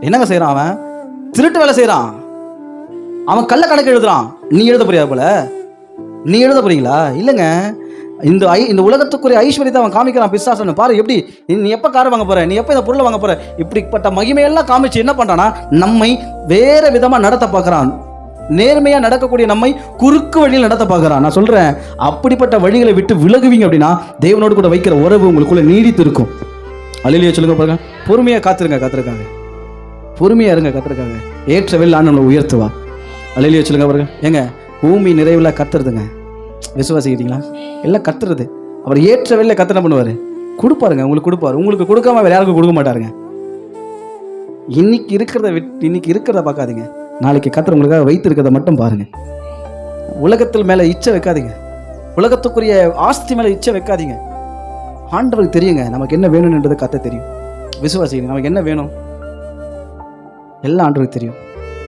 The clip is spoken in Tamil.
என்னங்க செய்யறான்? அவன் திருட்டு வேலை செய்யறான், அவன் கள்ள கணக்கு எழுதுறான். நீ எழுத போறியா? போல நீ எழுத போறீங்களா? இல்லைங்க. இந்த உலகத்துக்குரிய ஐஸ்வர்யத்தை அவன் காமிக்கிறான். பிசாசு பாரு எப்படி, நீ எப்போ கார் வாங்க போற, நீ எப்போ இந்த பொருளை வாங்க போற, இப்படிப்பட்ட மகிமையெல்லாம் காமிச்சு என்ன பண்றானா, நம்மை வேற விதமா நடத்த பார்க்கறான். நேர்மையா நடக்கக்கூடிய நம்மை குறுக்கு வழியில் நடத்த பார்க்கறான். நான் சொல்றேன், அப்படிப்பட்ட வழிகளை விட்டு விலகுவீங்க அப்படின்னா தேவனோடு கூட வைக்கிற உறவு உங்களுக்குள்ள நீடித்து இருக்கும். அல்லேலூயா சொல்லுங்க பாருங்க. பொறுமையா காத்திருக்காங்க, பொறுமையா இருங்க, காத்திருக்காங்க. ஏற்ற வெள்ளான்னு நம்மளை உயர்த்துவா. அல்லேலூயா சொல்லுங்க பாருங்க. ஏங்க, பூமி நிறைவில் கத்துறதுங்க, விசுவாசிக்கிட்டீங்களா? எல்லாம் கத்துறது. அவர் ஏற்ற வெளில கத்தனை பண்ணுவார், கொடுப்பாருங்க, உங்களுக்கு கொடுப்பாரு. உங்களுக்கு கொடுக்காம வேற யாருக்கும் கொடுக்க மாட்டாருங்க. இன்னைக்கு இருக்கிறத பார்க்காதீங்க, நாளைக்கு கத்தர் உங்களுக்காக வைத்திருக்கிறத மட்டும் பாருங்க. உலகத்தில் மேல இச்சை வைக்காதீங்க, உலகத்துக்குரிய ஆஸ்தி மேல இச்சை வைக்காதீங்க. ஆண்டவருக்கு தெரியுங்க நமக்கு என்ன வேணும்ன்றது. கத்த தெரியும். விசுவாசிங்க, நமக்கு என்ன வேணும் எல்லாம் ஆண்டவருக்கு தெரியும்.